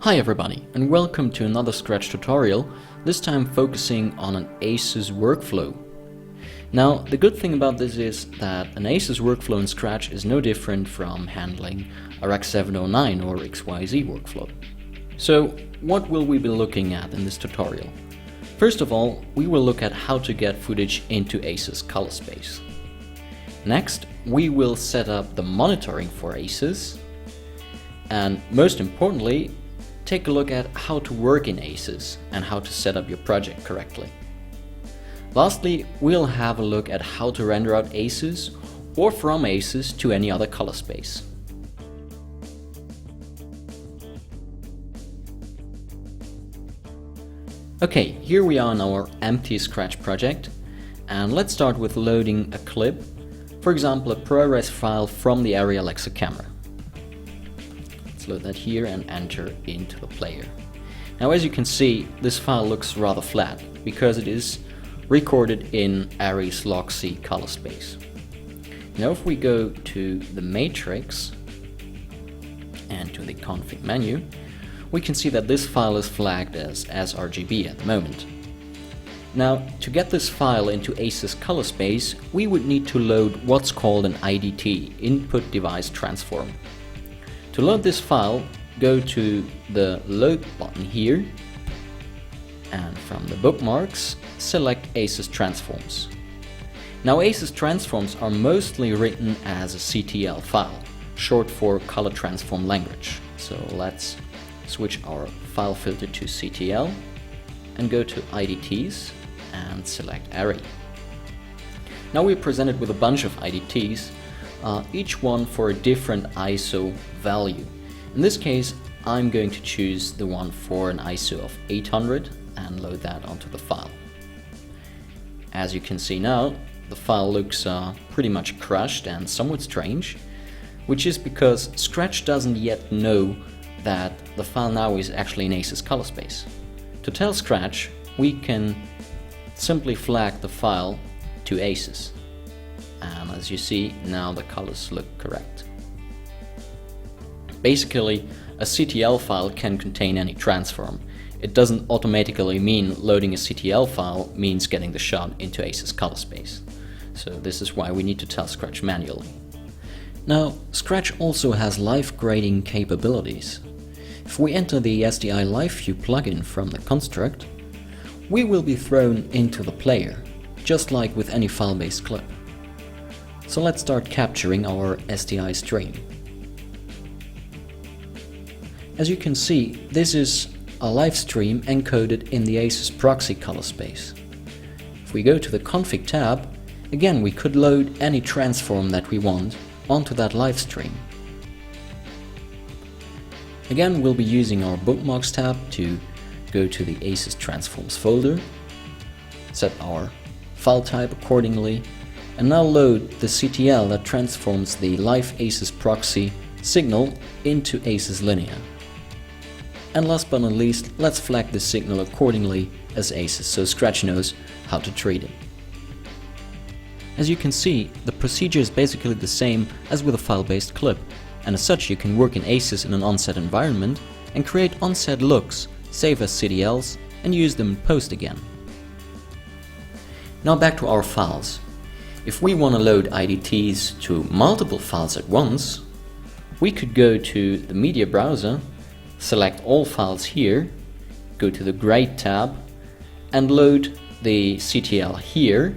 Hi everybody, and welcome to another Scratch tutorial, this time focusing on an ACES workflow. Now, the good thing about this is that an ACES workflow in Scratch is no different from handling a Rec 709 or XYZ workflow. So, what will we be looking at in this tutorial? First of all, we will look at how to get footage into ACES color space. Next, we will set up the monitoring for ACES. And most importantly, take a look at how to work in ACES and how to set up your project correctly. Lastly, we'll have a look at how to render out ACES or from ACES to any other color space. Okay, here we are in our empty Scratch project, and let's start with loading a clip, for example a ProRes file from the Area Alexa camera. Load that here and enter into the player. Now, as you can see, this file looks rather flat because it is recorded in Ares log C color space. Now, if we go to the matrix and to the config menu, we can see that this file is flagged as sRGB at the moment. Now, to get this file into ACES color space, we would need to load what's called an IDT, Input Device Transform. To load this file, go to the Load button here, and from the bookmarks, select ACES Transforms. Now, ACES Transforms are mostly written as a CTL file, short for Color Transform Language. So let's switch our file filter to CTL and go to IDTs and select Array. Now we're presented with a bunch of IDTs, each one for a different ISO value. In this case, I'm going to choose the one for an ISO of 800 and load that onto the file. As you can see now, the file looks pretty much crushed and somewhat strange, which is because Scratch doesn't yet know that the file now is actually in ACES color space. To tell Scratch, we can simply flag the file to ACES. And as you see, now the colors look correct. Basically, a CTL file can contain any transform. It doesn't automatically mean loading a CTL file means getting the shot into ACES color space. So this is why we need to tell Scratch manually. Now, Scratch also has live grading capabilities. If we enter the SDI Live View plugin from the construct, we will be thrown into the player, just like with any file-based clip. So let's start capturing our SDI stream. As you can see, this is a live stream encoded in the ACES proxy color space. If we go to the config tab, again we could load any transform that we want onto that live stream. Again, we'll be using our bookmarks tab to go to the ACES transforms folder, set our file type accordingly, and now load the CTL that transforms the live ACES proxy signal into ACES linear. And last but not least, let's flag the signal accordingly as ACES so Scratch knows how to treat it. As you can see, the procedure is basically the same as with a file-based clip, and as such you can work in ACES in an onset environment and create onset looks, save as CTLs, and use them in post again. Now back to our files. If we want to load IDTs to multiple files at once, we could go to the media browser, select all files here, go to the Grade tab, and load the CTL here,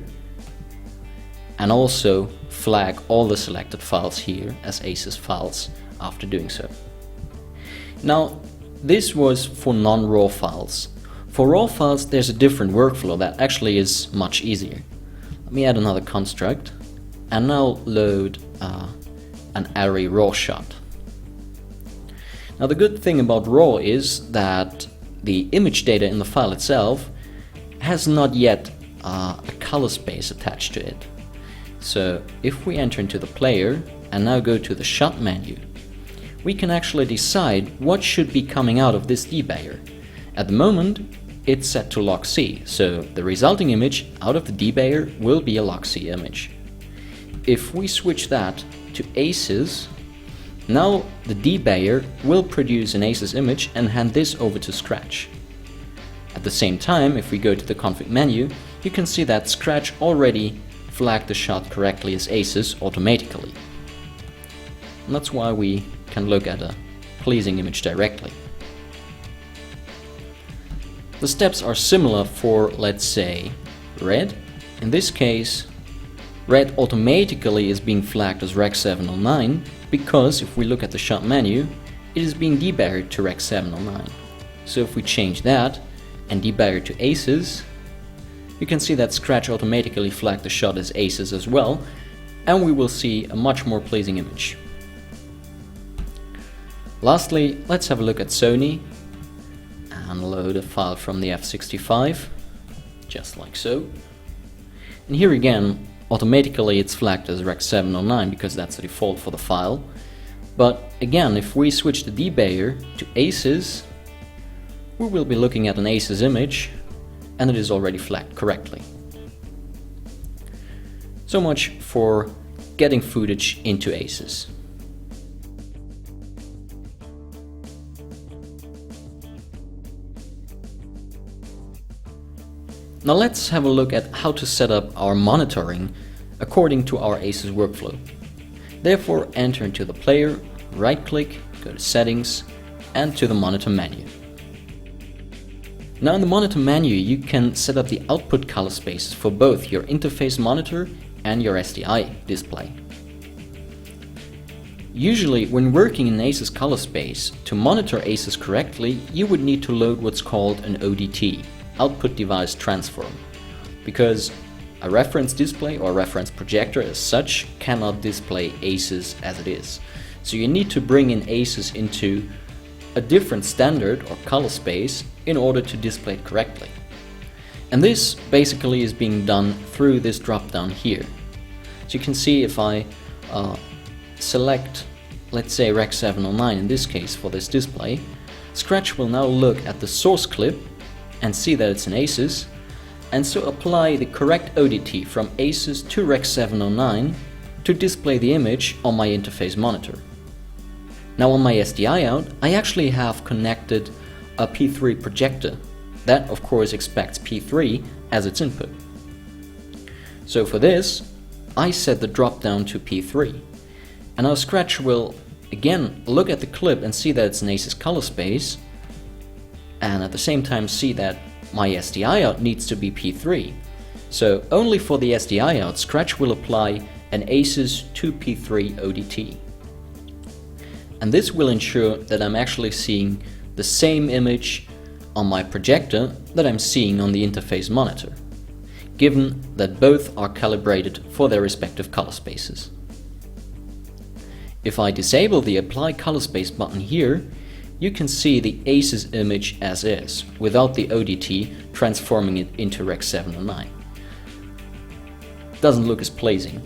and also flag all the selected files here as ACES files after doing so. Now, this was for non-RAW files. For RAW files, there's a different workflow that actually is much easier. Let me add another construct and now load an array raw shot. Now, the good thing about RAW is that the image data in the file itself has not yet a color space attached to it. So if we enter into the player and now go to the shot menu, we can actually decide what should be coming out of this debugger. At the moment, it's set to log C, so the resulting image out of the debugger will be a log C image. If we switch that to ACES, Now the debayer will produce an ACES image and hand this over to Scratch. At the same time, if we go to the config menu, you can see that Scratch already flagged the shot correctly as ACES automatically. And that's why we can look at a pleasing image directly. The steps are similar for, let's say, red. In this case, red automatically is being flagged as Rec 709 because if we look at the shot menu, it is being debayered to Rec 709. So if we change that and debayer to ACES, you can see that Scratch automatically flagged the shot as ACES as well, and we will see a much more pleasing image. Lastly, let's have a look at Sony and load a file from the F65, just like so. And here again, automatically it's flagged as Rec 709 because that's the default for the file. But again, if we switch the debayer to ACES, we will be looking at an ACES image and it is already flagged correctly. So much for getting footage into ACES. Now let's have a look at how to set up our monitoring according to our ACES workflow. Therefore, enter into the player, right-click, go to Settings, and to the Monitor menu. Now in the Monitor menu, you can set up the output color spaces for both your interface monitor and your SDI display. Usually, when working in ACES color space, to monitor ACES correctly, you would need to load what's called an ODT, Output Device Transform, because a reference display or reference projector as such cannot display ACES as it is. So you need to bring in ACES into a different standard or color space in order to display it correctly. And this basically is being done through this drop down here. So you can see if I select, let's say Rec 709 in this case for this display, Scratch will now look at the source clip and see that it's an ACES, and so apply the correct ODT from ACES to Rec 709 to display the image on my interface monitor. Now on my SDI out, I actually have connected a P3 projector. That of course expects P3 as its input. So for this, I set the drop down to P3. And now Scratch will again look at the clip and see that it's an ACES color space, and at the same time see that my SDI out needs to be P3. So only for the SDI out, Scratch will apply an ACES to P3 ODT. And this will ensure that I'm actually seeing the same image on my projector that I'm seeing on the interface monitor, given that both are calibrated for their respective color spaces. If I disable the Apply Color Space button here, you can see the ACES image as is, without the ODT transforming it into Rec 709. Doesn't look as pleasing.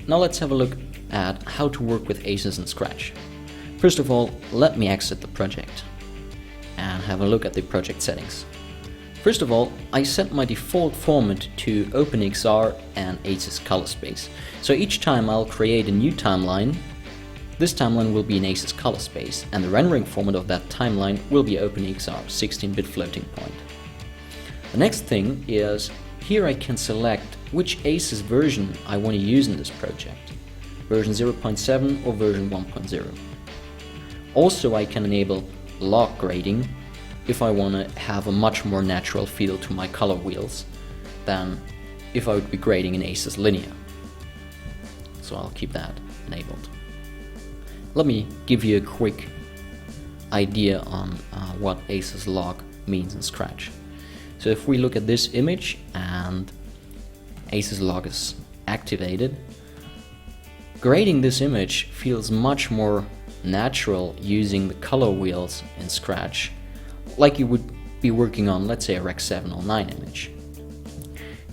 Now let's have a look at how to work with ACES in Scratch. First of all, let me exit the project and have a look at the project settings. First of all, I set my default format to OpenXR and ACES color space. So each time I'll create a new timeline, this timeline will be in ACES color space, and the rendering format of that timeline will be OpenXR 16-bit floating point. The next thing is, here I can select which ACES version I want to use in this project, version 0.7 or version 1.0. Also, I can enable log grading if I want to have a much more natural feel to my color wheels than if I would be grading in ACES linear. So I'll keep that enabled. Let me give you a quick idea on what ACES log means in Scratch. So if we look at this image and ACES log is activated, grading this image feels much more natural using the color wheels in Scratch, like you would be working on, let's say, a Rec 709 image.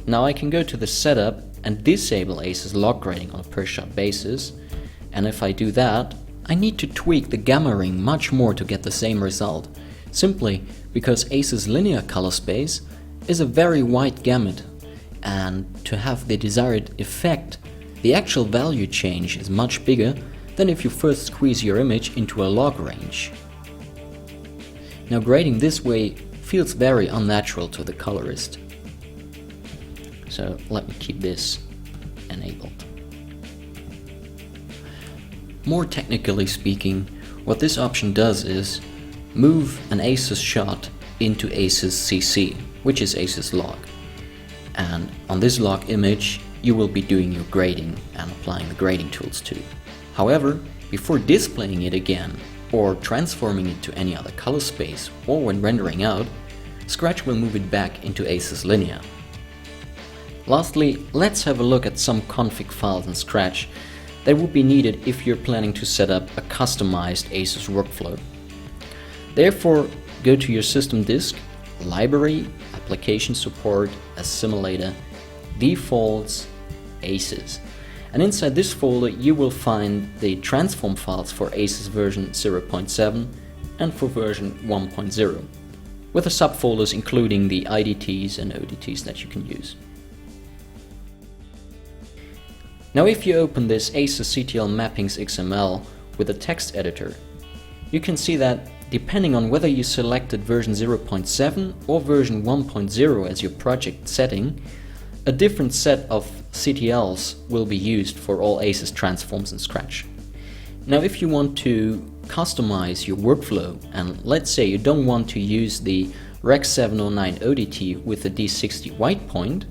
Now I can go to the setup and disable ACES log grading on a per shot basis, and if I do that, I need to tweak the gamma ring much more to get the same result. simply because ACES linear color space is a very wide gamut, and to have the desired effect, the actual value change is much bigger than if you first squeeze your image into a log range. Now, grading this way feels very unnatural to the colorist. So let me keep this enabled. More technically speaking, what this option does is move an ACES shot into ACES CC, which is ACES log. And on this log image, you will be doing your grading and applying the grading tools too. However, before displaying it again or transforming it to any other color space or when rendering out, Scratch will move it back into ACES linear. Lastly, let's have a look at some config files in Scratch that would be needed if you're planning to set up a customized ACES workflow. Therefore, go to your system disk, Library, Application Support, Assimilator, Defaults, ACES. And inside this folder you will find the transform files for ACES version 0.7 and for version 1.0, with the subfolders including the IDTs and ODTs that you can use. Now if you open this ACES CTL Mappings XML with a text editor, you can see that depending on whether you selected version 0.7 or version 1.0 as your project setting, a different set of CTLs will be used for all ACES transforms in Scratch. Now if you want to customize your workflow, and let's say you don't want to use the Rec 709 ODT with the D60 white point,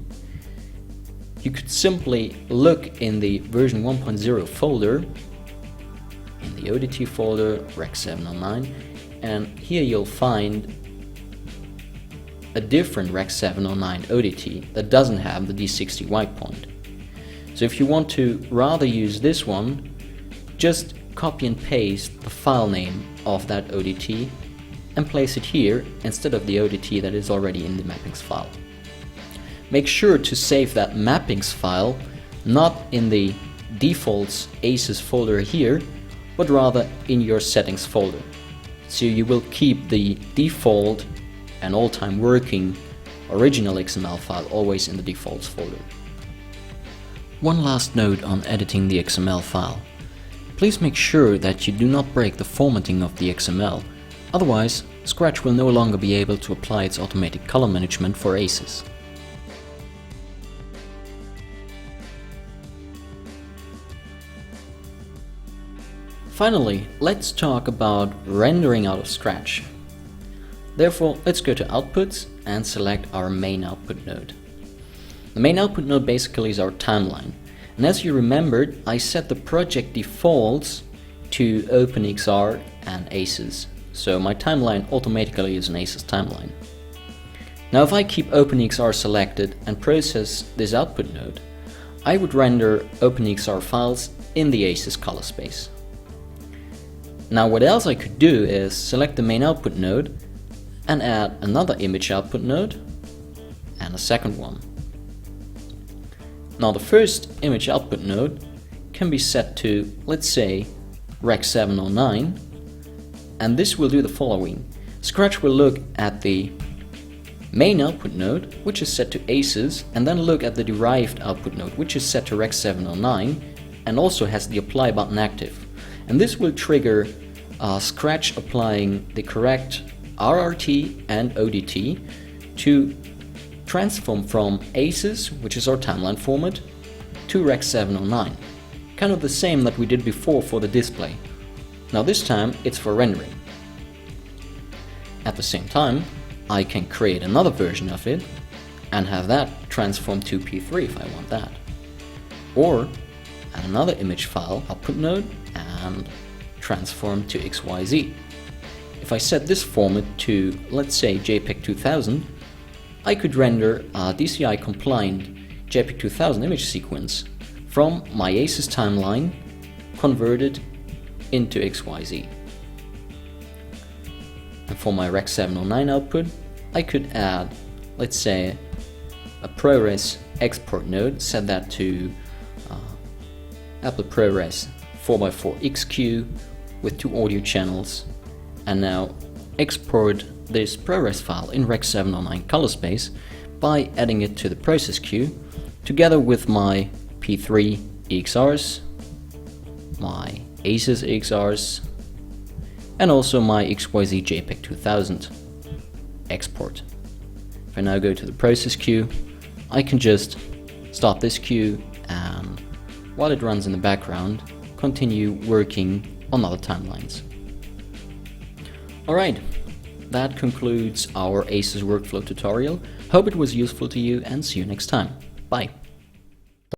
you could simply look in the version 1.0 folder, in the ODT folder, Rec 709, and here you'll find a different Rec 709 ODT that doesn't have the D60 white point. So if you want to rather use this one, just copy and paste the file name of that ODT and place it here instead of the ODT that is already in the mappings file. Make sure to save that mappings file not in the defaults ACES folder here, but rather in your settings folder. So you will keep the default and all-time working original XML file always in the defaults folder. One last note on editing the XML file. Please make sure that you do not break the formatting of the XML, otherwise Scratch will no longer be able to apply its automatic color management for ACES. Finally, let's talk about rendering out of Scratch. Therefore, let's go to Outputs and select our main output node. The main output node basically is our timeline. And as you remembered, I set the project defaults to OpenXR and ACES. So my timeline automatically is an ACES timeline. Now if I keep OpenXR selected and process this output node, I would render OpenXR files in the ACES color space. Now what else I could do is select the main output node and add another image output node and a second one. Now the first image output node can be set to, let's say, Rec 709, and this will do the following. Scratch will look at the main output node, which is set to ACES, and then look at the derived output node, which is set to Rec 709 and also has the apply button active. And this will trigger Scratch applying the correct RRT and ODT to transform from ACES, which is our timeline format, to Rec 709. Kind of the same that we did before for the display. Now this time it's for rendering. At the same time, I can create another version of it and have that transform to P3 if I want that. Or add another image file output node and transform to XYZ. If I set this format to, let's say, JPEG 2000, I could render a DCI compliant JPEG 2000 image sequence from my ACES timeline converted into XYZ. And for my Rec 709 output, I could add, let's say, a ProRes export node, set that to Apple ProRes 4x4 XQ with 2 audio channels, and now export this ProRes file in Rec 709 color space by adding it to the process queue together with my P3 EXRs, my ACES EXRs, and also my XYZ JPEG 2000 export. If I now go to the process queue, I can just stop this queue and, while it runs in the background, continue working on other timelines. Alright, that concludes our ACES workflow tutorial. Hope it was useful to you and see you next time. Bye.